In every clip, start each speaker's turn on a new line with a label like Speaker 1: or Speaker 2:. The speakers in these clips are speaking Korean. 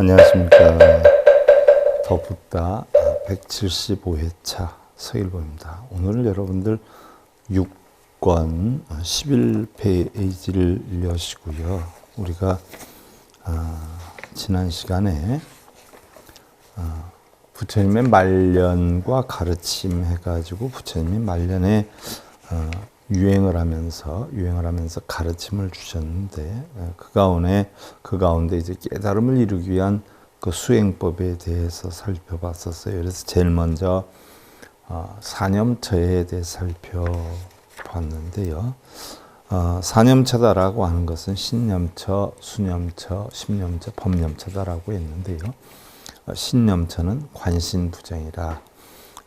Speaker 1: 안녕하십니까. 더 붓다 175회차 서일보입니다. 오늘 여러분들 6권 11페이지를 여시고요. 우리가 지난 시간에 부처님의 말년과 가르침 해가지고 부처님이 말년에 유행을 하면서 가르침을 주셨는데 그 가운데 이제 깨달음을 이루기 위한 그 수행법에 대해서 살펴봤었어요. 그래서 제일 먼저 사념처에 대해 살펴봤는데요. 사념처다라고 하는 것은 신념처, 수념처, 심념처, 법념처다라고 했는데요. 신념처는 관신부정이라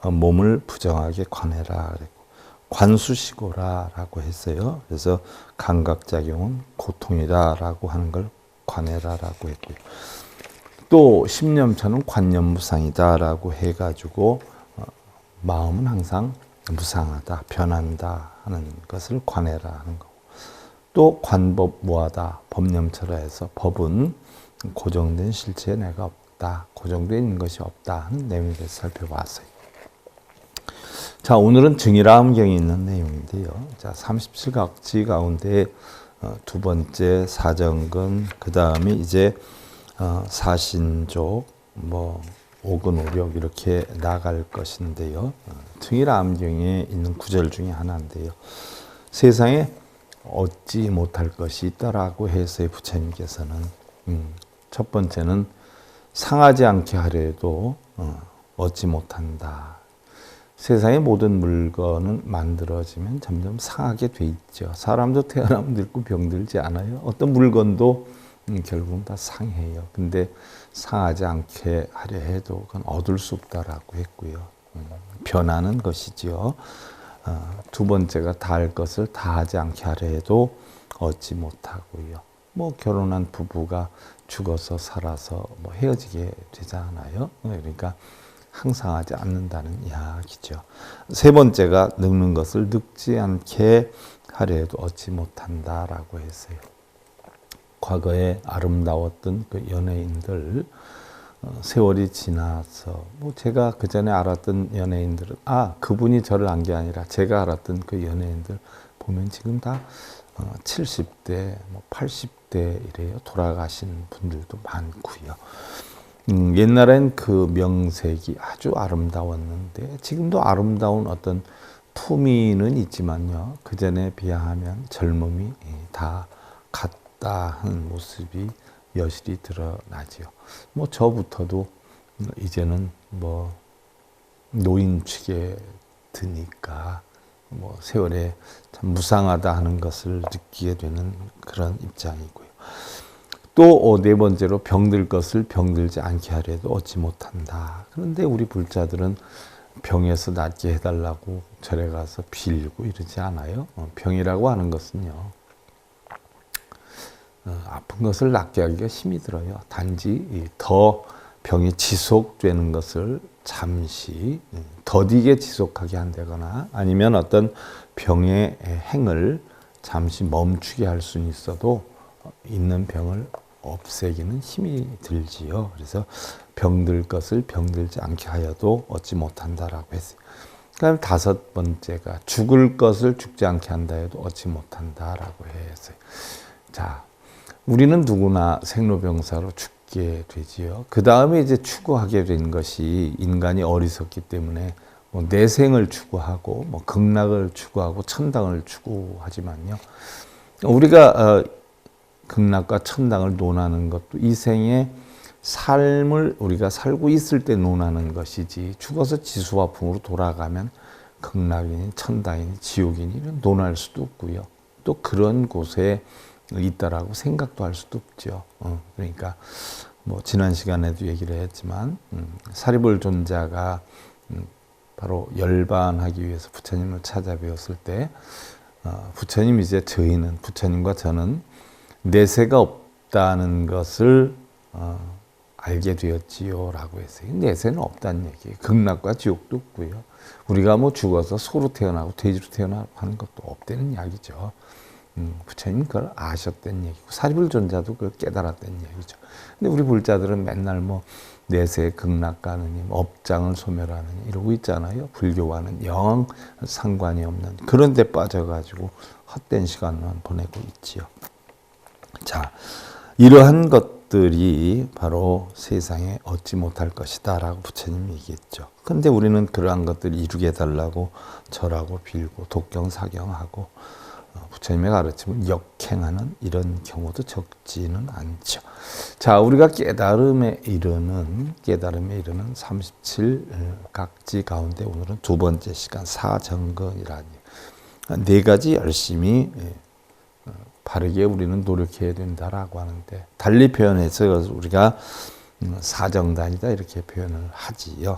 Speaker 1: 몸을 부정하게 관해라 그랬고, 관수시고라라고 했어요. 그래서 감각작용은 고통이다라고 하는 걸 관해라라고 했고요. 또 심념처는 관념무상이다라고 해가지고 마음은 항상 무상하다, 변한다 하는 것을 관해라 하는 거고, 또 관법무하다, 법념처라 해서 법은 고정된 실체에 내가 없다, 고정되어 있는 것이 없다 하는 내용에 대해서 살펴봤어요. 자, 오늘은 증일암경에 있는 내용인데요. 자, 37각지 가운데 두 번째 사정근, 그 다음에 이제 사신족, 오근오력 이렇게 나갈 것인데요. 증일암경에 있는 구절 중에 하나인데요. 세상에 얻지 못할 것이 있다라고 해서 부처님께서는 첫 번째는 상하지 않게 하려 해도 얻지 못한다. 세상의 모든 물건은 만들어지면 점점 상하게 돼 있죠. 사람도 태어나면 늙고 병들지 않아요. 어떤 물건도 결국은 다 상해요. 근데 상하지 않게 하려 해도 그건 얻을 수 없다라고 했고요. 변하는 것이죠. 두 번째가 다할 것을 다하지 않게 하려 해도 얻지 못하고요. 결혼한 부부가 죽어서 살아서 헤어지게 되잖아요. 그러니까 항상하지 않는다는 이야기죠. 세 번째가 늙는 것을 늙지 않게 하려 해도 얻지 못한다라고 했어요. 과거에 아름다웠던 그 연예인들, 세월이 지나서 제가 그 전에 알았던 연예인들은 그분이 저를 안 게 아니라 제가 알았던 그 연예인들 보면 지금 다 70대, 80대 이래요. 돌아가신 분들도 많고요. 옛날엔 그 명색이 아주 아름다웠는데 지금도 아름다운 어떤 품위는 있지만요. 그 전에 비하하면 젊음이 다 같다 하는 모습이 여실히 드러나지요. 저부터도 이제는 노인축에 드니까 세월에 참 무상하다 하는 것을 느끼게 되는 그런 입장이고요. 또 네 번째로 병들 것을 병들지 않게 하려 해도 얻지 못한다. 그런데 우리 불자들은 병에서 낫게 해달라고 절에 가서 빌고 이러지 않아요. 병이라고 하는 것은요, 아픈 것을 낫게 하기가 힘이 들어요. 단지 더 병이 지속되는 것을 잠시 더디게 지속하게 한다거나 아니면 어떤 병의 행을 잠시 멈추게 할 수는 있어도 있는 병을 없애기는 힘이 들지요. 그래서 병들 것을 병들지 않게 하여도 얻지 못한다라고 했어요. 그다음 다섯 번째가 죽을 것을 죽지 않게 한다 해도 얻지 못한다라고 했어요. 자, 우리는 누구나 생로병사로 죽게 되지요. 그 다음에 이제 추구하게 된 것이 인간이 어리석기 때문에 내생을 추구하고 극락을 추구하고 천당을 추구하지만요. 우리가 극락과 천당을 논하는 것도 이 생의 삶을 우리가 살고 있을 때 논하는 것이지 죽어서 지수화풍으로 돌아가면 극락이니 천당이니 지옥이니 논할 수도 없고요. 또 그런 곳에 있다라고 생각도 할 수도 없죠. 그러니까 지난 시간에도 얘기를 했지만 사리불 존자가 바로 열반하기 위해서 부처님을 찾아뵈었을 때 부처님 이제 부처님과 저는 내세가 없다는 것을 알게 되었지요 라고 했어요. 내세는 없다는 얘기예요. 극락과 지옥도 없고요. 우리가 죽어서 소로 태어나고 돼지로 태어나고 하는 것도 없다는 이야기죠. 부처님 그걸 아셨던 얘기고 사리불존자도 그걸 깨달았던 얘기죠. 근데 우리 불자들은 맨날 뭐 내세 극락가느니 업장을 소멸하느니 이러고 있잖아요. 불교와는 영 상관이 없는 그런 데 빠져가지고 헛된 시간만 보내고 있지요. 자, 이러한 것들이 바로 세상에 얻지 못할 것이다 라고 부처님이 얘기했죠. 근데 우리는 그러한 것들을 이루게 해달라고 절하고 빌고 독경사경하고 부처님의 가르침을 역행하는 이런 경우도 적지는 않죠. 자, 우리가 깨달음에 이르는 37각지 가운데 오늘은 두 번째 시간 사정근이라니 네 가지 열심히 바르게 우리는 노력해야 된다라고 하는데 달리 표현해서 우리가 사정단이다 이렇게 표현을 하지요.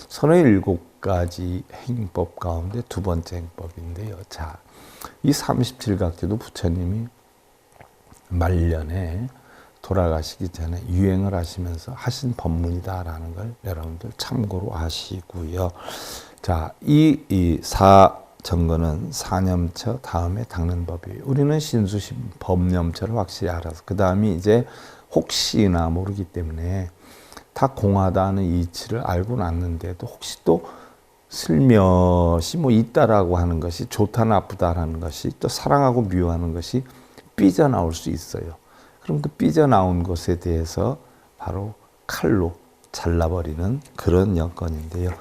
Speaker 1: 37가지 행법 가운데 두 번째 행법인데요. 자, 이 37각지도 부처님이 말년에 돌아가시기 전에 유행을 하시면서 하신 법문이다라는 걸 여러분들 참고로 하시고요. 자, 이 사정근은 사념처 다음에 닦는 법이에요. 우리는 신수심 법념처를 확실히 알아서 그 다음이 이제 혹시나 모르기 때문에 다 공하다는 이치를 알고 났는데도 혹시 또 슬며시 뭐 있다라고 하는 것이 좋다 나쁘다라는 것이 또 사랑하고 미워하는 것이 삐져나올 수 있어요. 그럼 그 삐져나온 것에 대해서 바로 칼로 잘라버리는 그런 여건인데요.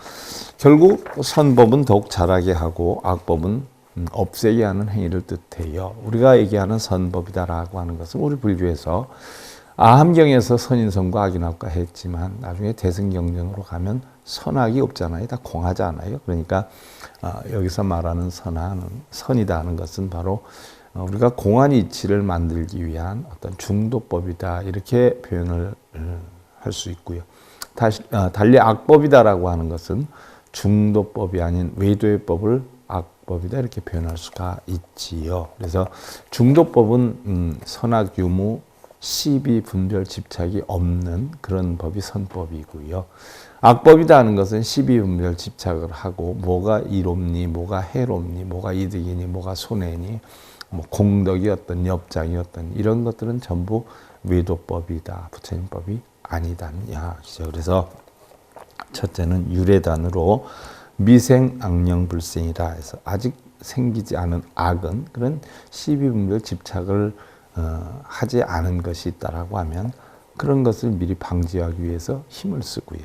Speaker 1: 결국 선법은 더욱 잘하게 하고 악법은 없애게 하는 행위를 뜻해요. 우리가 얘기하는 선법이다라고 하는 것은 우리 불교에서 아함경에서 선인선과 악인악과 했지만 나중에 대승경전으로 가면 선악이 없잖아요. 다 공하잖아요. 그러니까 여기서 말하는 선이다 하는 것은 바로 우리가 공한 이치를 만들기 위한 어떤 중도법이다 이렇게 표현을 할 수 있고요. 달리 악법이다라고 하는 것은 중도법이 아닌 외도의 법을 악법이다 이렇게 표현할 수가 있지요. 그래서 중도법은 선악 유무 시비 분별 집착이 없는 그런 법이 선법이고요. 악법이다 하는 것은 시비 분별 집착을 하고 뭐가 이롭니 뭐가 해롭니 뭐가 이득이니 뭐가 손해니 뭐 공덕이었던 엽장이었던 이런 것들은 전부 외도법이다. 부처님법이 아니다는 이야기죠. 그래서 첫째는 유례단으로 미생악령불생이라 해서 아직 생기지 않은 악은 그런 시비분별 집착을 하지 않은 것이 있다라고 하면 그런 것을 미리 방지하기 위해서 힘을 쓰고요.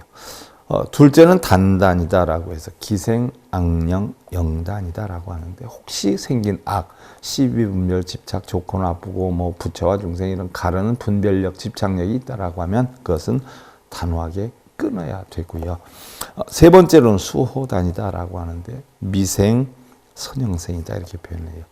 Speaker 1: 둘째는 단단이다라고 해서 기생악령 영단이다라고 하는데 혹시 생긴 악, 시비분별 집착 좋고 나쁘고 뭐 부처와 중생 이런 가르는 분별력 집착력이 있다라고 하면 그것은 단호하게 끊어야 되고요. 세 번째로는 수호단이다라고 하는데 미생 선영생이다 이렇게 표현해요.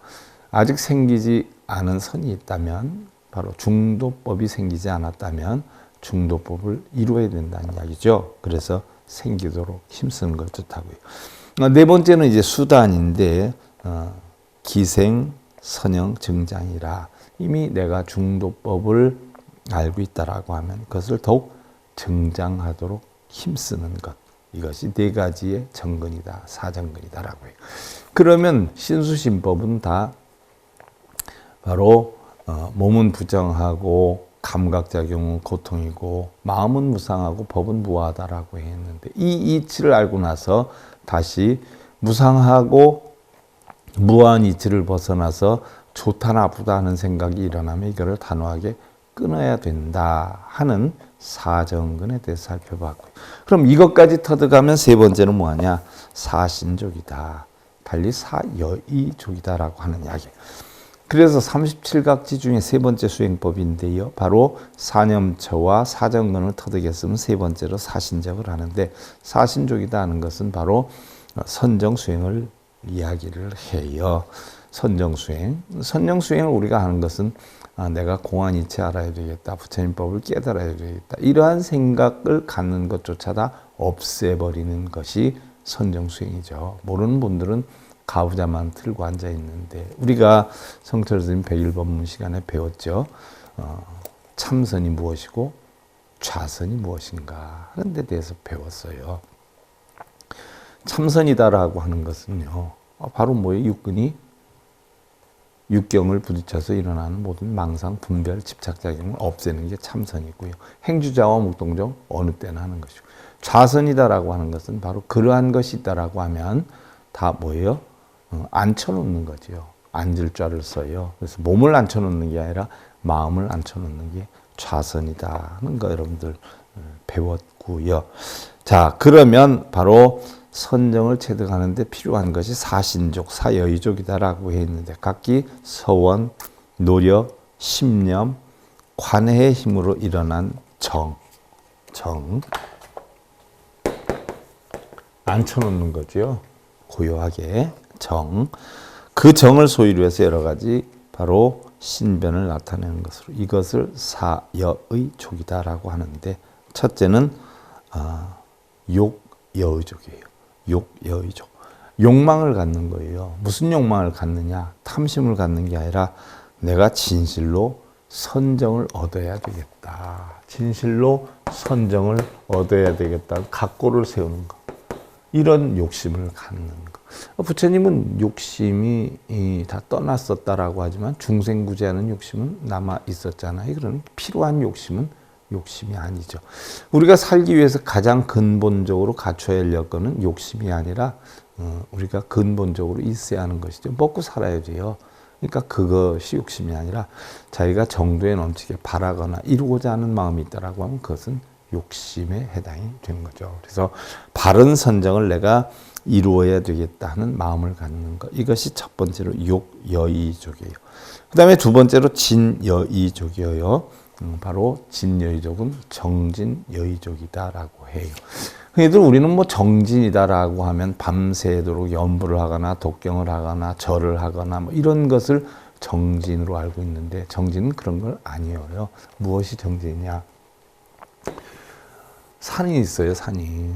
Speaker 1: 아직 생기지 않은 선이 있다면 바로 중도법이 생기지 않았다면 중도법을 이루어야 된다는 이야기죠. 그래서 생기도록 힘쓰는 걸 뜻하고요. 네 번째는 이제 수단인데 기생, 선영, 증장이라 이미 내가 중도법을 알고 있다라고 하면 그것을 더욱 증장하도록 힘쓰는 것. 이것이 네 가지의 정근이다, 사정근이다라고 해요. 그러면 신수신법은 다 바로 몸은 부정하고 감각작용은 고통이고 마음은 무상하고 법은 무하다라고 했는데 이 이치를 알고 나서 다시 무상하고 무한 이치를 벗어나서 좋다 나쁘다 하는 생각이 일어나면 이거를 단호하게 끊어야 된다 하는 사정근에 대해서 살펴봤고요. 그럼 이것까지 터득하면 세 번째는 뭐하냐? 사신족이다. 달리 사여의족이다라고 하는 이야기. 그래서 37각지 중에 세 번째 수행법인데요. 바로 사념처와 사정근을 터득했으면 세 번째로 사신적을 하는데 사신족이다 하는 것은 바로 선정수행을 이야기를 해요. 선정수행. 선정수행을 우리가 하는 것은 내가 공안이치 알아야 되겠다. 부처님법을 깨달아야 되겠다. 이러한 생각을 갖는 것조차 다 없애버리는 것이 선정수행이죠. 모르는 분들은 가부좌만 틀고 앉아 있는데 우리가 성철 스님 100일 시간에 배웠죠. 참선이 무엇이고 좌선이 무엇인가 하는 데 대해서 배웠어요. 참선이다라고 하는 것은요. 바로 뭐예요? 육근이 육경을 부딪혀서 일어나는 모든 망상, 분별, 집착작용을 없애는 게 참선이고요. 행주자와 묵동정 어느 때나 하는 것이고, 좌선이다라고 하는 것은 바로 그러한 것이 있다라고 하면 다 뭐예요? 앉혀놓는 거죠. 앉을 자를 써요. 그래서 몸을 앉혀놓는 게 아니라 마음을 앉혀놓는 게 좌선이다 하는 거 여러분들 배웠고요. 자, 그러면 바로 선정을 체득하는데 필요한 것이 사신족, 사여의족이다라고 해 있는데, 각기 서원, 노력, 심념, 관해의 힘으로 일어난 정. 앉혀놓는 거죠. 고요하게 정. 그 정을 소유로 해서 여러 가지 바로 신변을 나타내는 것으로, 이것을 사여의족이다라고 하는데, 첫째는 욕여의족이에요. 욕여의족. 욕망을 갖는 거예요. 무슨 욕망을 갖느냐? 탐심을 갖는 게 아니라 내가 진실로 선정을 얻어야 되겠다. 진실로 선정을 얻어야 되겠다. 각고를 세우는 거. 이런 욕심을 갖는 거. 부처님은 욕심이 다 떠났었다라고 하지만 중생구제하는 욕심은 남아 있었잖아요. 그러니 필요한 욕심은 욕심이 아니죠. 우리가 살기 위해서 가장 근본적으로 갖춰야 할 여건은 욕심이 아니라 우리가 근본적으로 있어야 하는 것이죠. 먹고 살아야 돼요. 그러니까 그것이 욕심이 아니라 자기가 정도에 넘치게 바라거나 이루고자 하는 마음이 있다라고 하면 그것은 욕심에 해당이 되는 거죠. 그래서 바른 선정을 내가 이루어야 되겠다 하는 마음을 갖는 것. 이것이 첫 번째로 욕여의족이에요. 그 다음에 두 번째로 진여의족이에요. 바로 진여의족은 정진여의족이다라고 해요. 흔히들 우리는 뭐 정진이다라고 하면 밤새도록 연부를 하거나 독경을 하거나 절을 하거나 뭐 이런 것을 정진으로 알고 있는데, 정진은 그런 걸 아니에요. 무엇이 정진이냐? 산이 있어요, 산이.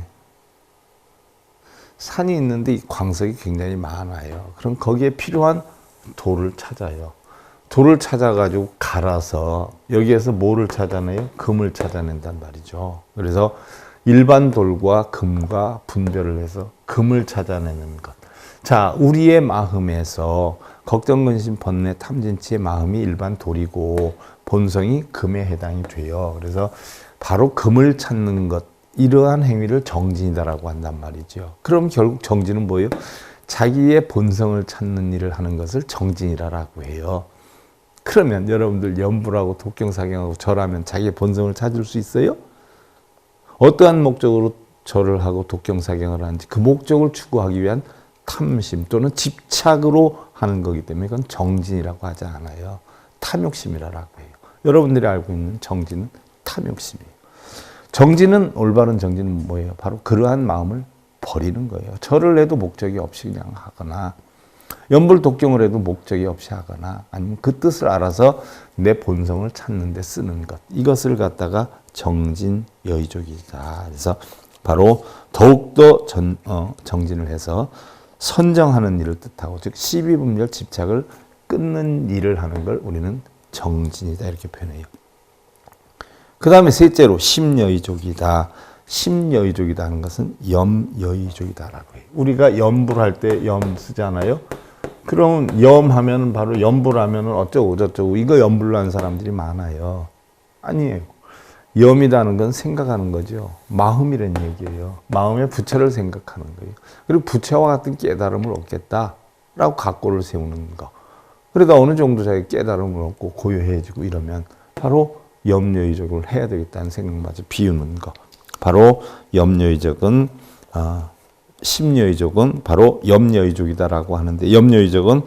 Speaker 1: 산이 있는데 이 광석이 굉장히 많아요. 그럼 거기에 필요한 돌을 찾아요. 돌을 찾아가지고 갈아서 여기에서 뭐를 찾아내요? 금을 찾아낸단 말이죠. 그래서 일반 돌과 금과 분별을 해서 금을 찾아내는 것. 자, 우리의 마음에서 걱정, 근심, 번뇌, 탐진치의 마음이 일반 돌이고 본성이 금에 해당이 돼요. 그래서 바로 금을 찾는 것, 이러한 행위를 정진이다라고 한단 말이죠. 그럼 결국 정진은 뭐예요? 자기의 본성을 찾는 일을 하는 것을 정진이라고 해요. 그러면 여러분들 연불하고 독경사경하고 절하면 자기의 본성을 찾을 수 있어요? 어떠한 목적으로 절을 하고 독경사경을 하는지 그 목적을 추구하기 위한 탐심 또는 집착으로 하는 거기 때문에 그건 정진이라고 하지 않아요. 탐욕심이라고 해요. 여러분들이 알고 있는 정진은 탐욕심이에요. 정진은, 올바른 정진은 뭐예요? 바로 그러한 마음을 버리는 거예요. 절을 해도 목적이 없이 그냥 하거나, 연불 독경을 해도 목적이 없이 하거나, 아니면 그 뜻을 알아서 내 본성을 찾는 데 쓰는 것. 이것을 갖다가 정진여의족이다. 그래서 바로 더욱더 정진을 해서 선정하는 일을 뜻하고, 즉 시비분별 집착을 끊는 일을 하는 걸 우리는 정진이다 이렇게 표현해요. 그 다음에 셋째로 심여의족이다. 심여의족이다 하는 것은 염여의족이다라고 해요. 우리가 염불 할 때 염 쓰잖아요. 그럼 염하면 바로 염불하면 어쩌고 저쩌고 이거 염불로 하는 사람들이 많아요. 아니에요. 염이라는 건 생각하는 거죠. 마음이란 얘기예요. 마음의 부처를 생각하는 거예요. 그리고 부처와 같은 깨달음을 얻겠다라고 각고를 세우는 거. 그러다 어느 정도 자기 깨달음을 얻고 고요해지고 이러면 바로 염여의족을 해야 되겠다는 생각마저 비우는 거. 바로 염여의족은 심여의족은 바로 염여의족이다라고 하는데, 염여의족은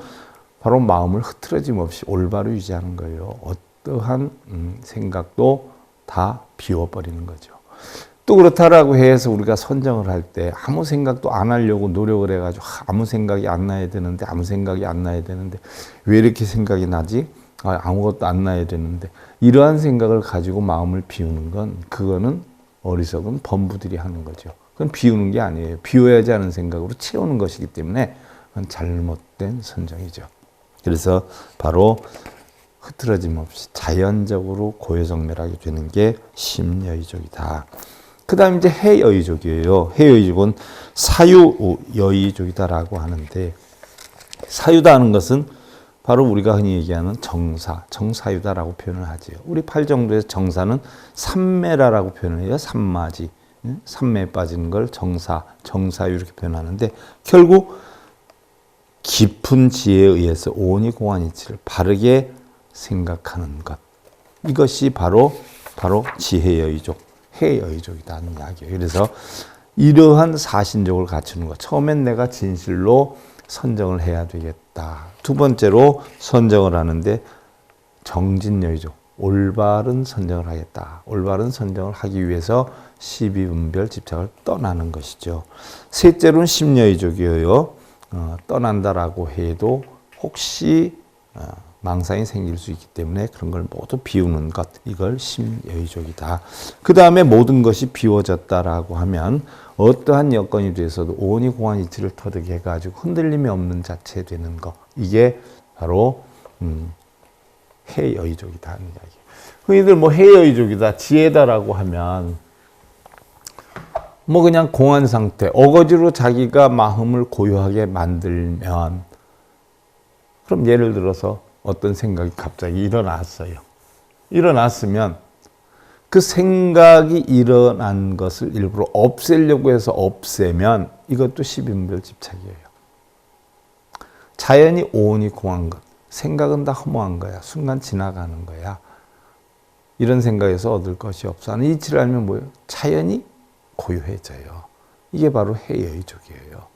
Speaker 1: 바로 마음을 흐트러짐 없이 올바로 유지하는 거예요. 어떠한 생각도 다 비워버리는 거죠. 또 그렇다라고 해서 우리가 선정을 할 때 아무 생각도 안 하려고 노력을 해가지고 아무 생각이 안 나야 되는데 왜 이렇게 생각이 나지? 아무것도 안 나야 되는데, 이러한 생각을 가지고 마음을 비우는 건, 그거는 어리석은 범부들이 하는 거죠. 그건 비우는 게 아니에요. 비워야지 하는 생각으로 채우는 것이기 때문에 그건 잘못된 선정이죠. 그래서 바로 흐트러짐 없이 자연적으로 고요정멸하게 되는 게 심여의족이다. 그 다음에 이제 해여의족이에요. 해여의족은 사유여의족이다라고 하는데, 사유다 하는 것은 바로 우리가 흔히 얘기하는 정사, 정사유다라고 표현을 하지요. 우리 팔정도에서 정사는 삼매라라고 표현을 해요. 삼마지. 삼매에 빠지는 걸 정사, 정사유 이렇게 표현하는데 결국 깊은 지혜에 의해서 오온이 공한 이치를 바르게 생각하는 것. 이것이 바로 지혜여의족, 해여의족이라는 이야기예요. 그래서 이러한 사신족을 갖추는 것. 처음엔 내가 진실로 선정을 해야 되겠다. 두 번째로 선정을 하는데 정진여의족, 올바른 선정을 하겠다. 올바른 선정을 하기 위해서 시비분별 집착을 떠나는 것이죠. 셋째로는 심여의족이에요. 떠난다라고 해도 혹시 망상이 생길 수 있기 때문에 그런 걸 모두 비우는 것, 이걸 심여의족이다. 그 다음에 모든 것이 비워졌다라고 하면 어떠한 여건이 돼서도 오온이 공한 이치를 터득해 가지고 흔들림이 없는 자체 되는 것, 이게 바로 해여의족이다 하는 이야기. 흔히들 뭐 해여의족이다, 지혜다라고 하면 뭐 그냥 공한 상태, 어거지로 자기가 마음을 고요하게 만들면, 그럼 예를 들어서 어떤 생각이 갑자기 일어났어요. 일어났으면 그 생각이 일어난 것을 일부러 없애려고 해서 없애면 이것도 시비분별 집착이에요. 자연이 오온이 공한 것, 생각은 다 허무한 거야. 순간 지나가는 거야. 이런 생각에서 얻을 것이 없어 하는 이치를 알면 뭐예요? 자연이 고요해져요. 이게 바로 해여의족이에요.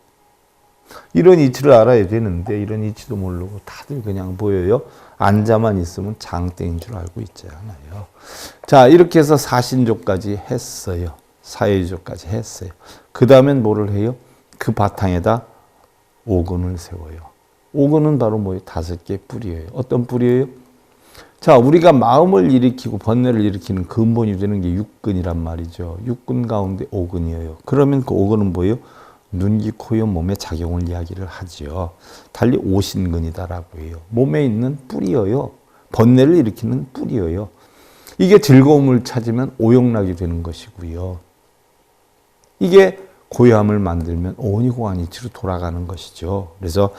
Speaker 1: 이런 이치를 알아야 되는데 이런 이치도 모르고 다들 그냥 보여요. 앉아만 있으면 장땡인 줄 알고 있잖아요. 자, 이렇게 해서 사신족까지 했어요. 사여의족까지 했어요. 그 다음엔 뭐를 해요? 그 바탕에다 오근을 세워요. 오근은 바로 뭐예요? 5개 뿌리예요. 어떤 뿌리예요? 자, 우리가 마음을 일으키고 번뇌를 일으키는 근본이 되는 게 육근이란 말이죠. 육근 가운데 오근이에요. 그러면 그 오근은 뭐예요? 눈, 귀, 코, 여 몸의 작용을 이야기를 하지요. 달리 오신근이다라고 해요. 몸에 있는 뿌리예요. 번뇌를 일으키는 뿌리예요. 이게 즐거움을 찾으면 오용락이 되는 것이고요. 이게 고요함을 만들면 오온이 공한 이치로 돌아가는 것이죠. 그래서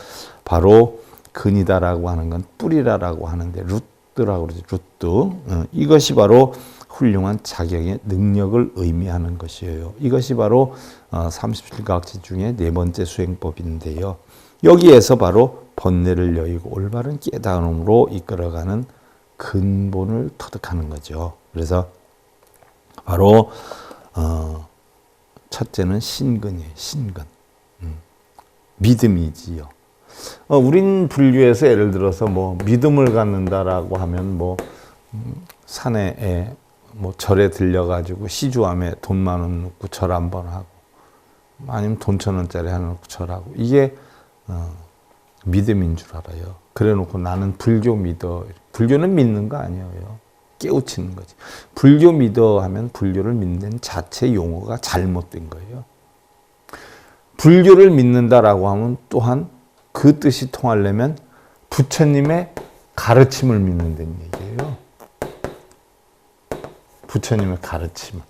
Speaker 1: 바로 근이다라고 하는 건 뿌리라고 하는데 루트라고 그러죠. 루트. 이것이 바로 훌륭한 자격의 능력을 의미하는 것이에요. 이것이 바로 37가학지 중에 네 번째 수행법인데요. 여기에서 바로 번뇌를 여의고 올바른 깨달음으로 이끌어가는 근본을 터득하는 거죠. 그래서 바로 첫째는 신근이에요. 신근. 믿음이지요. 우린 불교에서 예를 들어서 뭐 믿음을 갖는다라고 하면 뭐 산에 뭐 절에 들려가지고 시주함에 돈 10,000원 넣고 절 한 번 하고, 아니면 돈 1,000원짜리 하나 넣고 절하고, 이게 믿음인 줄 알아요. 그래놓고 나는 불교 믿어. 불교는 믿는 거 아니에요. 깨우치는 거지. 불교 믿어 하면 불교를 믿는 자체 용어가 잘못된 거예요. 불교를 믿는다라고 하면 또한 그 뜻이 통하려면 부처님의 가르침을 믿는다는 얘기예요. 부처님의 가르침을.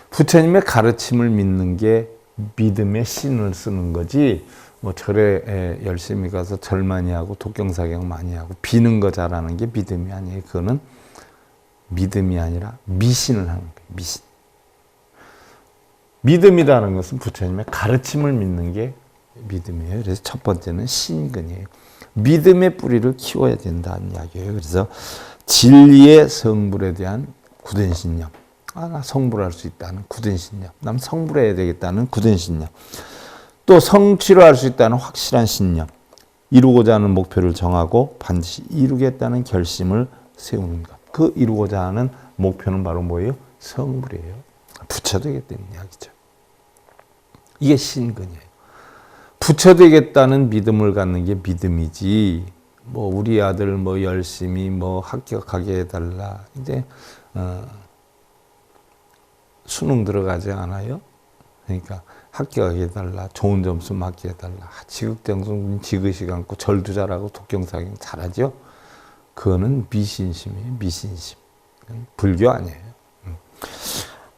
Speaker 1: 부처님의 가르침을 믿는 게 믿음의 신을 쓰는 거지, 뭐 절에 열심히 가서 절 많이 하고 독경사경 많이 하고 비는 거 잘하는 게 믿음이 아니에요. 그거는 믿음이 아니라 미신을 하는 거예요. 미신. 믿음이라는 것은 부처님의 가르침을 믿는 게 믿음이에요. 그래서 첫 번째는 신근이에요. 믿음의 뿌리를 키워야 된다는 이야기예요. 그래서 진리의 성불에 대한 굳은 신념. 나 성불할 수 있다는 굳은 신념. 난 성불해야 되겠다는 굳은 신념. 또 성취를 할 수 있다는 확실한 신념. 이루고자 하는 목표를 정하고 반드시 이루겠다는 결심을 세우는 것. 그 이루고자 하는 목표는 바로 뭐예요? 성불이에요. 부처되겠다는 이야기죠. 이게 신근이에요. 부처되겠다는 믿음을 갖는 게 믿음이지, 뭐 우리 아들 뭐 열심히 뭐 합격하게 해달라. 이제 수능 들어가지 않아요? 그러니까 합격하게 해달라. 좋은 점수 맞게 해달라. 지극정성 지그시 않고 절도 잘하고 독경사경 잘하죠? 그거는 미신심이에요. 미신심. 불교 아니에요.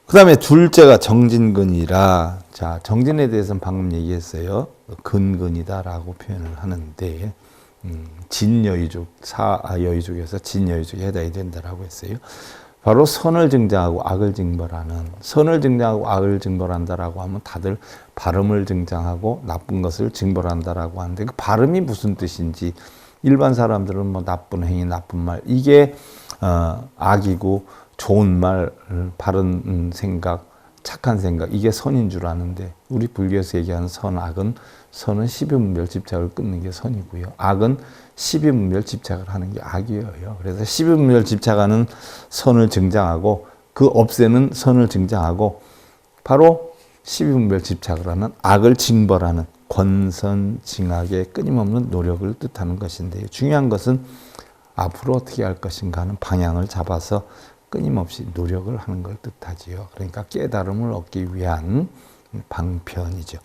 Speaker 1: 그 다음에 둘째가 정진근이라. 자, 정진에 대해서는 방금 얘기했어요. 근근이다라고 표현을 하는데, 진여의죽, 사여의죽에서 진여의죽에 해당이 된다라고 했어요. 바로 선을 증장하고 악을 징벌하는, 선을 증장하고 악을 징벌한다라고 하면 다들 바름을 증장하고 나쁜 것을 징벌한다라고 하는데 그 바름이 무슨 뜻인지 일반 사람들은 뭐 나쁜 행위, 나쁜 말 이게 악이고 좋은 말, 바른 생각, 착한 생각 이게 선인 줄 아는데 우리 불교에서 얘기하는 선, 악은 선은 12분별 집착을 끊는 게 선이고요. 악은 12분별 집착을 하는 게 악이에요. 그래서 12분별 집착하는 선을 증장하고 그 없애는 선을 증장하고 바로 12분별 집착을 하는 악을 징벌하는 권선징악의 끊임없는 노력을 뜻하는 것인데요. 중요한 것은 앞으로 어떻게 할 것인가 하는 방향을 잡아서 끊임없이 노력을 하는 걸 뜻하지요. 그러니까 깨달음을 얻기 위한 방편이죠.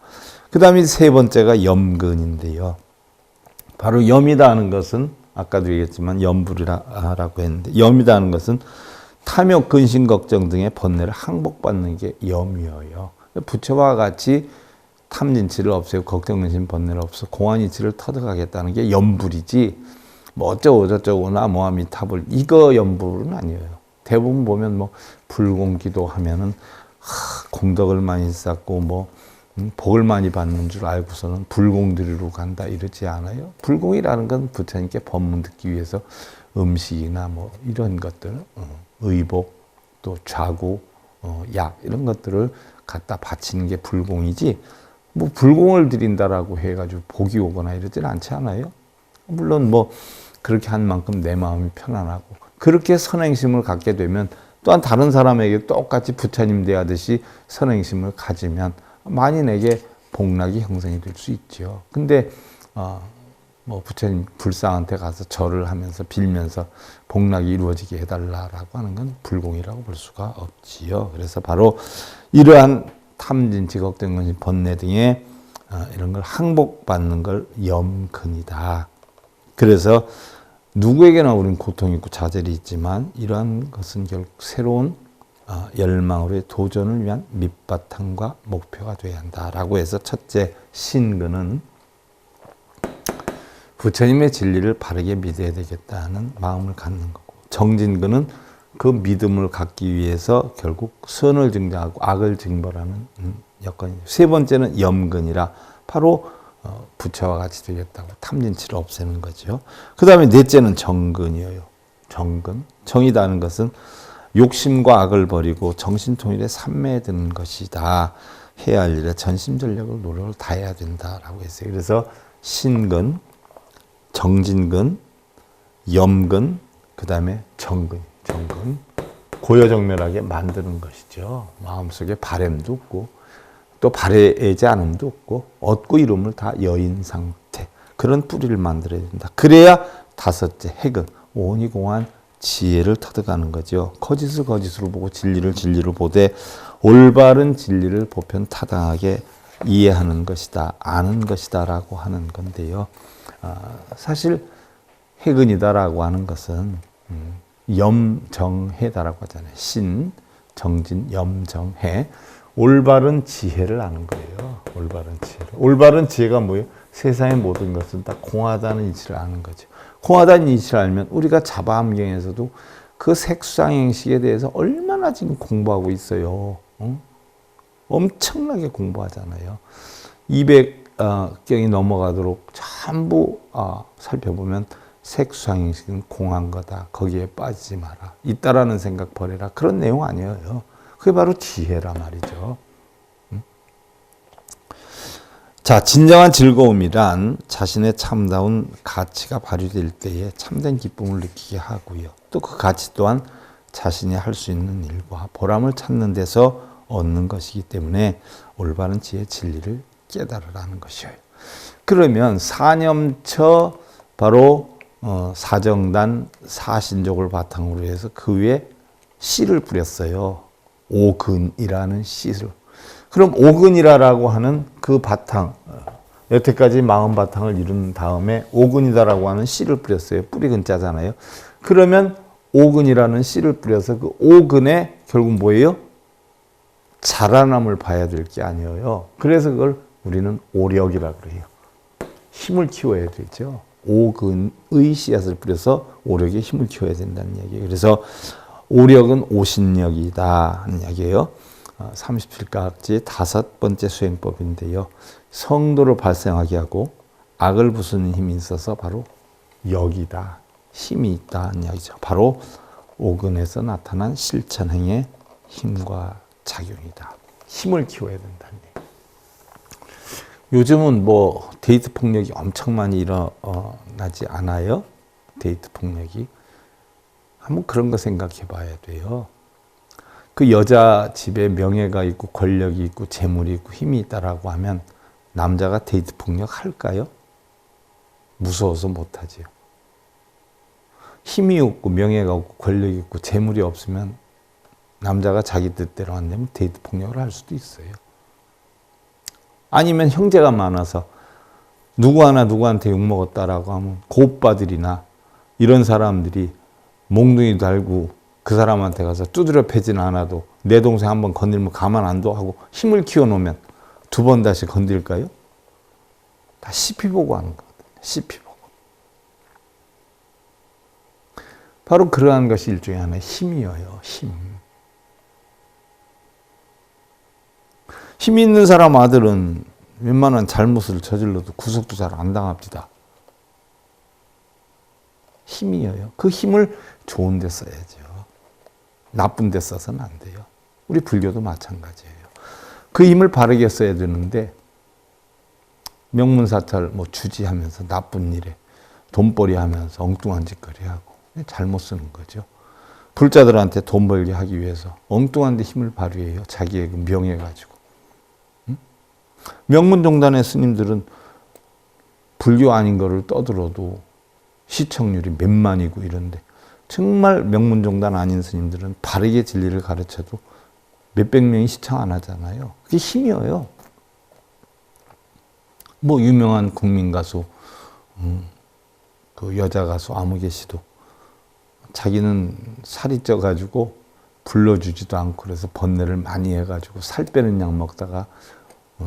Speaker 1: 그 다음에 세 번째가 염근인데요. 바로 염이다 하는 것은 아까도 얘기했지만 염불이라고 했는데 염이다 하는 것은 탐욕, 근심, 걱정 등의 번뇌를 항복받는 게 염이에요. 부처와 같이 탐진치를 없애고 걱정, 근심, 번뇌를 없애 공안이치를 터득하겠다는 게 염불이지 뭐 어쩌고 저쩌고나 모아미타불 이거 염불은 아니에요. 대부분 보면 뭐 불공기도 하면은 공덕을 많이 쌓고 뭐 복을 많이 받는 줄 알고서는 불공들이로 간다 이러지 않아요. 불공이라는 건 부처님께 법문 듣기 위해서 음식이나 뭐 이런 것들, 의복, 또 좌구, 약 이런 것들을 갖다 바치는 게 불공이지 뭐 불공을 드린다라고 해가지고 복이 오거나 이러지는 않지 않아요. 물론 뭐 그렇게 한 만큼 내 마음이 편안하고 그렇게 선행심을 갖게 되면 또한 다른 사람에게 똑같이 부처님 대하듯이 선행심을 가지면 만인에게 복락이 형성이 될 수 있죠. 근데 뭐 부처님 불상한테 가서 절을 하면서 빌면서 복락이 이루어지게 해달라라고 하는 건 불공이라고 볼 수가 없지요. 그래서 바로 이러한 탐진치, 걱정, 근심, 번뇌 등의 이런 걸 항복받는 걸 염근이다. 그래서 누구에게나 우리는 고통이 있고 좌절이 있지만 이러한 것은 결국 새로운 열망으로의 도전을 위한 밑바탕과 목표가 되어야 한다라고 해서 첫째 신근은 부처님의 진리를 바르게 믿어야 되겠다는 마음을 갖는 거고 정진근은 그 믿음을 갖기 위해서 결국 선을 증장하고 악을 징벌하는 여건이죠. 세 번째는 염근이라 바로 부처와 같이 되겠다고 탐진치를 없애는 거죠. 그 다음에 넷째는 정근이에요. 정근. 정이라는 것은 욕심과 악을 버리고 정신통일에 삼매에 드는 것이다. 해야 할 일에 전심전력을 노력을 다해야 된다라고 했어요. 그래서 신근, 정진근, 염근, 그 다음에 정근. 정근. 고요정멸하게 만드는 것이죠. 마음속에 바램도 없고 또 바래지 않음도 없고 얻고 이름을 다 여인 상태 그런 뿌리를 만들어야 된다. 그래야 다섯째 핵은 오니공한 지혜를 터득하는 거죠. 거짓을 거짓으로 보고 진리를 진리로 보되 올바른 진리를 보편 타당하게 이해하는 것이다. 아는 것이다 라고 하는 건데요. 사실 핵은이다라고 하는 것은 염정해다라고 하잖아요. 신, 정진, 염정해 올바른 지혜를 아는 거예요. 올바른 지혜를. 올바른 지혜가 뭐예요? 세상의 모든 것은 다 공하다는 이치를 아는 거죠. 공하다는 이치를 알면 우리가 자바함경에서도 그 색수상행식에 대해서 얼마나 지금 공부하고 있어요. 엄청나게 공부하잖아요. 200경이 넘어가도록 전부 살펴보면 색수상행식은 공한 거다. 거기에 빠지지 마라. 있다라는 생각 버려라. 그런 내용 아니에요. 그게 바로 지혜란 말이죠. 자, 진정한 즐거움이란 자신의 참다운 가치가 발휘될 때에 참된 기쁨을 느끼게 하고요. 또 그 가치 또한 자신이 할 수 있는 일과 보람을 찾는 데서 얻는 것이기 때문에 올바른 지혜 진리를 깨달으라는 것이에요. 그러면 사념처 바로 사정단 사신족을 바탕으로 해서 그 위에 씨를 뿌렸어요. 오근이라는 씨를. 그럼 오근이라고 하는 그 바탕, 여태까지 마음 바탕을 이룬 다음에 오근이다라고 하는 씨를 뿌렸어요. 뿌리 근자잖아요. 그러면 오근이라는 씨를 뿌려서 그 오근에 결국 뭐예요? 자라남을 봐야 될 게 아니에요. 그래서 그걸 우리는 오력이라고 그래요. 힘을 키워야 되죠. 오근의 씨앗을 뿌려서 오력에 힘을 키워야 된다는 이야기예요. 그래서 오력은 오신력이다 하는 이야기예요. 37가지 5번째 수행법인데요. 성도를 발생하게 하고 악을 부수는 힘이 있어서 바로 역이다. 힘이 있다 하는 이야기죠. 바로 오근에서 나타난 실천행의 힘과 작용이다. 힘을 키워야 된다는 얘기예요. 요즘은 뭐 데이트 폭력이 엄청 많이 일어나지 않아요? 데이트 폭력이. 한번 그런 거 생각해 봐야 돼요. 그 여자 집에 명예가 있고 권력이 있고 재물이 있고 힘이 있다라고 하면 남자가 데이트 폭력 할까요? 무서워서 못하지요. 힘이 없고 명예가 없고 권력이 있고 재물이 없으면 남자가 자기 뜻대로 안 되면 데이트 폭력을 할 수도 있어요. 아니면 형제가 많아서 누구 하나 누구한테 욕먹었다라고 하면 그 오빠들이나 이런 사람들이 몽둥이 달고 그 사람한테 가서 두드려 패지는 않아도 내 동생 한번 건들면 가만 안 둬 하고 힘을 키워놓으면 2번 다시 건들까요? 다 시피 보고 하는 거거든요. 시피 보고. 바로 그러한 것이 일종의 하나의 힘이에요. 힘. 힘이 있는 사람 아들은 웬만한 잘못을 저질러도 구속도 잘 안 당합니다. 힘이에요. 그 힘을 좋은 데 써야죠. 나쁜 데 써서는 안 돼요. 우리 불교도 마찬가지예요. 그 힘을 바르게 써야 되는데 명문사찰 뭐 주지하면서 나쁜 일에 돈벌이 하면서 엉뚱한 짓거리 하고 잘못 쓰는 거죠. 불자들한테 돈 벌게 하기 위해서 엉뚱한 데 힘을 발휘해요. 자기의 그 명예 가지고. 명문종단의 스님들은 불교 아닌 거를 떠들어도 시청률이 몇만이고 이런데 정말 명문종단 아닌 스님들은 바르게 진리를 가르쳐도 몇백 명이 시청 안 하잖아요. 그게 힘이에요. 뭐 유명한 국민 가수, 그 여자 가수 아무개 씨도 자기는 살이 쪄가지고 불러주지도 않고 그래서 번뇌를 많이 해가지고 살 빼는 약 먹다가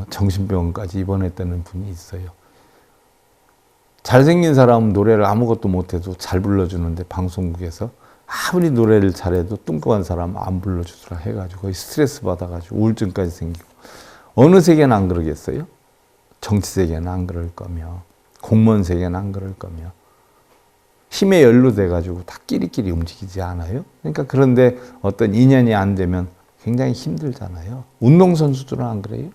Speaker 1: 정신병원까지 입원했다는 분이 있어요. 잘생긴 사람은 노래를 아무것도 못해도 잘 불러주는데 방송국에서 아무리 노래를 잘해도 뚱뚱한 사람은 안 불러주더라 해가지고 거의 스트레스 받아가지고 우울증까지 생기고. 어느 세계는 안 그러겠어요? 정치 세계는 안 그럴 거며 공무원 세계는 안 그럴 거며 힘에 연루돼가지고 다 끼리끼리 움직이지 않아요? 그러니까 그런데 어떤 인연이 안 되면 굉장히 힘들잖아요. 운동선수들은 안 그래요?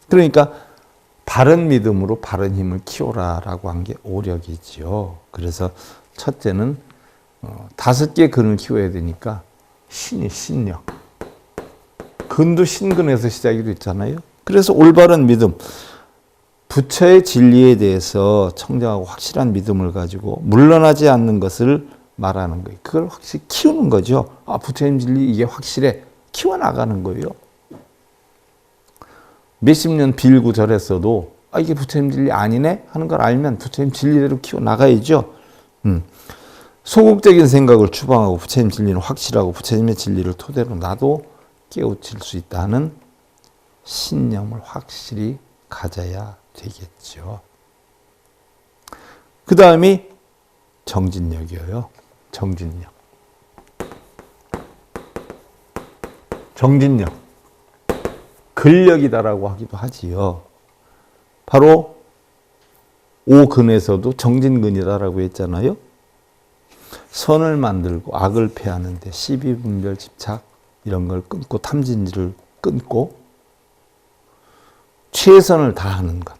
Speaker 1: 그러니까 바른 믿음으로 바른 힘을 키워라라고 한 게 오력이지요. 그래서 첫째는 5개 근을 키워야 되니까 신이 신력. 근도 신근에서 시작이 됐잖아요. 그래서 올바른 믿음, 부처의 진리에 대해서 청정하고 확실한 믿음을 가지고 물러나지 않는 것을 말하는 거예요. 그걸 확실히 키우는 거죠. 아, 부처님 진리 이게 확실해. 키워나가는 거예요. 몇십 년 빌고 절했어도 아, 이게 부처님 진리 아니네 하는 걸 알면 부처님 진리대로 키워나가야죠. 소극적인 생각을 추방하고 부처님 진리는 확실하고 부처님의 진리를 토대로 나도 깨우칠 수 있다는 신념을 확실히 가져야 되겠죠. 그 다음이 정진력이에요. 정진력. 정진력. 근력이다라고 하기도 하지요. 바로 오근에서도 정진근이다라고 했잖아요. 선을 만들고 악을 패하는데 시비분별 집착 이런 걸 끊고 탐진지를 끊고 최선을 다하는 것.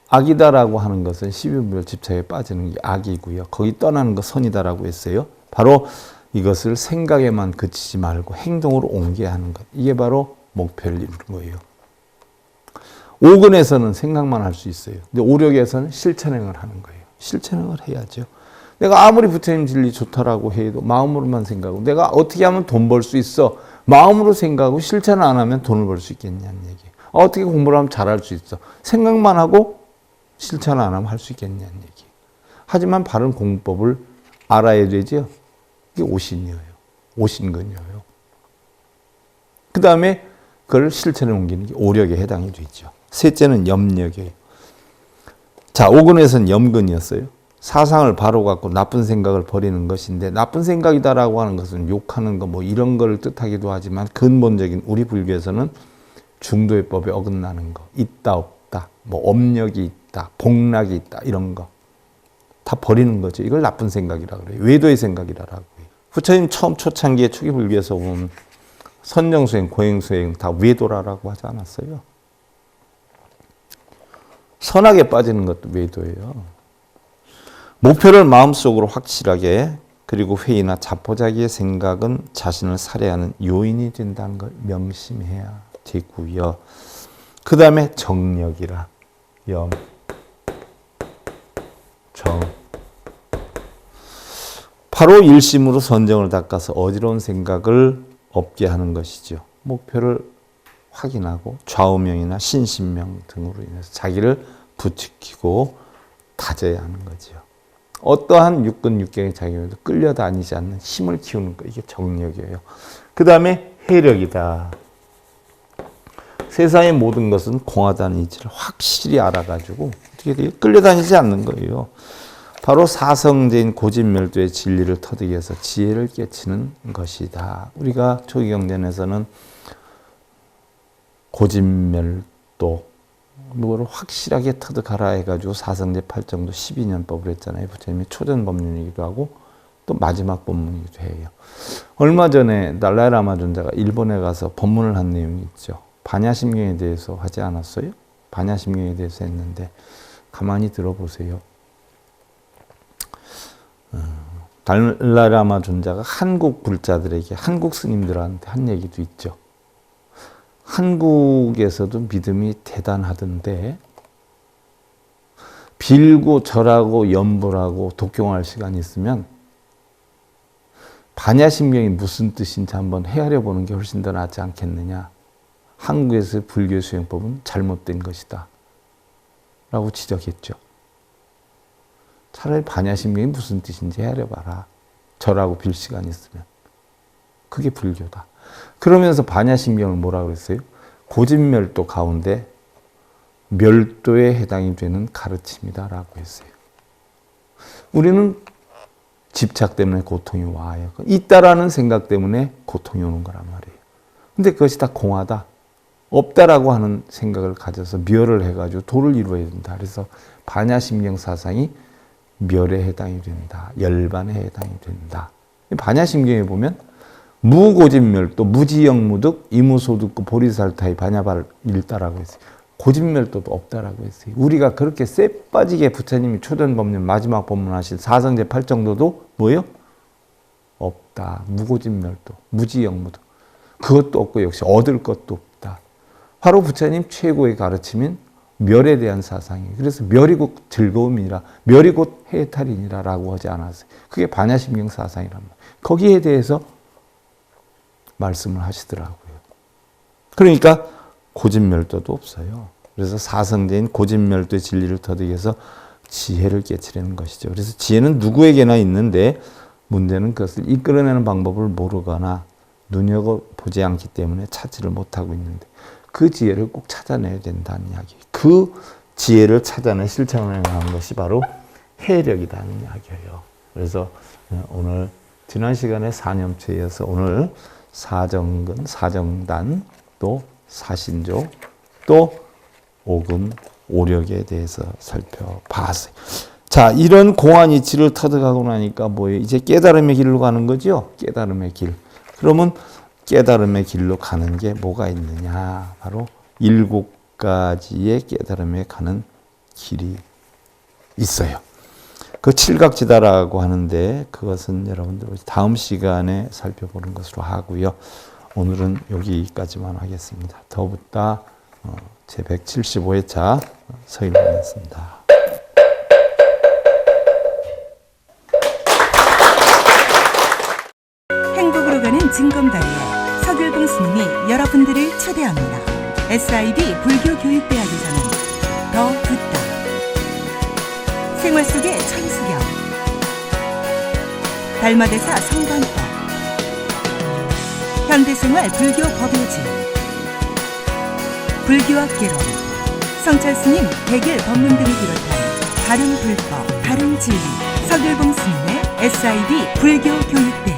Speaker 1: 악이다라고 하는 것은 시비분별 집착에 빠지는 게 악이고요. 거기 떠나는 거 선이다라고 했어요. 바로 이것을 생각에만 그치지 말고 행동으로 옮겨야 하는 것. 이게 바로 목표를 이루는 거예요. 오근에서는 생각만 할 수 있어요. 근데 오력에서는 실천행을 하는 거예요. 실천행을 해야죠. 내가 아무리 부처님 진리 좋다라고 해도 마음으로만 생각하고 내가 어떻게 하면 돈 벌 수 있어? 마음으로 생각하고 실천을 안 하면 돈을 벌 수 있겠냐는 얘기예요. 어떻게 공부를 하면 잘할 수 있어? 생각만 하고 실천 안 하면 할 수 있겠냐는 얘기예요. 하지만 바른 공법을 알아야 되죠. 이게 오신이에요. 오신근이에요. 그 다음에 그걸 실천에 옮기는 게 오력에 해당이 되죠. 셋째는 염력이에요. 자, 오근에서는 염근이었어요. 사상을 바로 갖고 나쁜 생각을 버리는 것인데, 나쁜 생각이다라고 하는 것은 욕하는 거 뭐 이런 걸 뜻하기도 하지만, 근본적인 우리 불교에서는 중도의 법에 어긋나는 거, 있다 없다, 뭐 업력이 있다, 복락이 있다, 이런 거 다 버리는 거죠. 이걸 나쁜 생각이라고 그래요. 외도의 생각이라고 해요. 부처님 처음 초창기에 초기 불교에서 보면 선정수행, 고행수행 다 외도라고 하지 않았어요? 선악에 빠지는 것도 외도예요. 목표를 마음속으로 확실하게, 그리고 회의나 자포자기의 생각은 자신을 살해하는 요인이 된다는 걸 명심해야 되고요. 그 다음에 정력이라, 염, 정. 바로 일심으로 선정을 닦아서 어지러운 생각을 없게 하는 것이죠. 목표를 확인하고 좌우명이나 신신명 등으로 인해서 자기를 부추기고 다져야 하는 거죠. 어떠한 육근 육경의 작용에도 끌려다니지 않는 힘을 키우는 거, 이게 정력이에요. 그 다음에 해력이다. 세상의 모든 것은 공하다는 이치를 확실히 알아가지고 어떻게 돼요? 끌려다니지 않는 거예요. 바로 사성제인 고진멸도의 진리를 터득이 해서 지혜를 깨치는 것이다. 우리가 초기경전에서는 고진멸도, 이거를 확실하게 터득하라 해가지고 사성제 8정도 12년법을 했잖아요. 부처님이 초전법륜이기도 하고 또 마지막 법문이기도 해요. 얼마 전에 달라이라마 존자가 일본에 가서 법문을 한 내용이 있죠. 반야심경에 대해서 하지 않았어요? 반야심경에 대해서 했는데 가만히 들어보세요. 달라이라마 존자가 한국 불자들에게, 한국 스님들한테 한 얘기도 있죠. 한국에서도 믿음이 대단하던데 빌고 절하고 염불하고 독경할 시간이 있으면 반야심경이 무슨 뜻인지 한번 헤아려 보는 게 훨씬 더 낫지 않겠느냐. 한국에서의 불교 수행법은 잘못된 것이다 라고 지적했죠. 차라리 반야심경이 무슨 뜻인지 헤아려 봐라. 절하고 빌 시간이 있으면. 그게 불교다. 그러면서 반야심경을 뭐라 그랬어요? 고진멸도 가운데 멸도에 해당이 되는 가르침이다라고 했어요. 우리는 집착 때문에 고통이 와요. 있다라는 생각 때문에 고통이 오는 거란 말이에요. 근데 그것이 다 공하다. 없다라고 하는 생각을 가져서 멸을 해가지고 도를 이루어야 된다. 그래서 반야심경 사상이 멸에 해당이 된다. 열반에 해당이 된다. 반야심경에 보면 무고진멸도, 무지영무득, 이무소득고 보리살타의 반야발 일다라고 했어요. 고진멸도도 없다라고 했어요. 우리가 그렇게 쎄 빠지게 부처님이 초전법륜 마지막 법문하신 사성제 8정도도 뭐예요? 없다. 무고진멸도, 무지영무득. 그것도 없고 역시 얻을 것도 없다. 바로 부처님 최고의 가르침인 멸에 대한 사상이에요. 그래서 멸이 곧 즐거움이라, 멸이 곧 해탈이니라 라고 하지 않았어요. 그게 반야심경 사상이란 말이에요. 거기에 대해서 말씀을 하시더라고요. 그러니까 고진멸도도 없어요. 그래서 사성제인 고진멸도의 진리를 터득해서 지혜를 깨치려는 것이죠. 그래서 지혜는 누구에게나 있는데 문제는 그것을 이끌어내는 방법을 모르거나 눈여겨보지 않기 때문에 찾지를 못하고 있는데, 그 지혜를 꼭 찾아내야 된다는 이야기예요. 그 지혜를 찾아내 실천을 하는 것이 바로 해력이라는 이야기예요. 그래서 오늘 지난 시간에 사념체에서 오늘 사정근, 사정단, 또 사신조, 또 오금, 오력에 대해서 살펴봤어요. 자, 이런 공안 이치를 터득하고 나니까 뭐예요? 이제 깨달음의 길로 가는 거죠? 깨달음의 길. 그러면 깨달음의 길로 가는 게 뭐가 있느냐? 바로 7가지의 깨달음에 가는 길이 있어요. 그 칠각지다라고 하는데 그것은 여러분들 다음 시간에 살펴보는 것으로 하고요. 오늘은 여기까지만 하겠습니다. 더붓다 제 175회차 서인원이었습니다.
Speaker 2: 행복으로 가는 진검다리에 서귤봉 스님이 여러분들을 초대합니다. SIB 불교교육대학에서는 더 듣다, 생활 속의 천수경, 달마대사 성관법, 현대생활 불교 법요지, 불교학 개론, 성찰스님 백일 법문 등을 비롯한 다른 불법, 다른 진리. 서길봉 스님의 SIB 불교교육대학.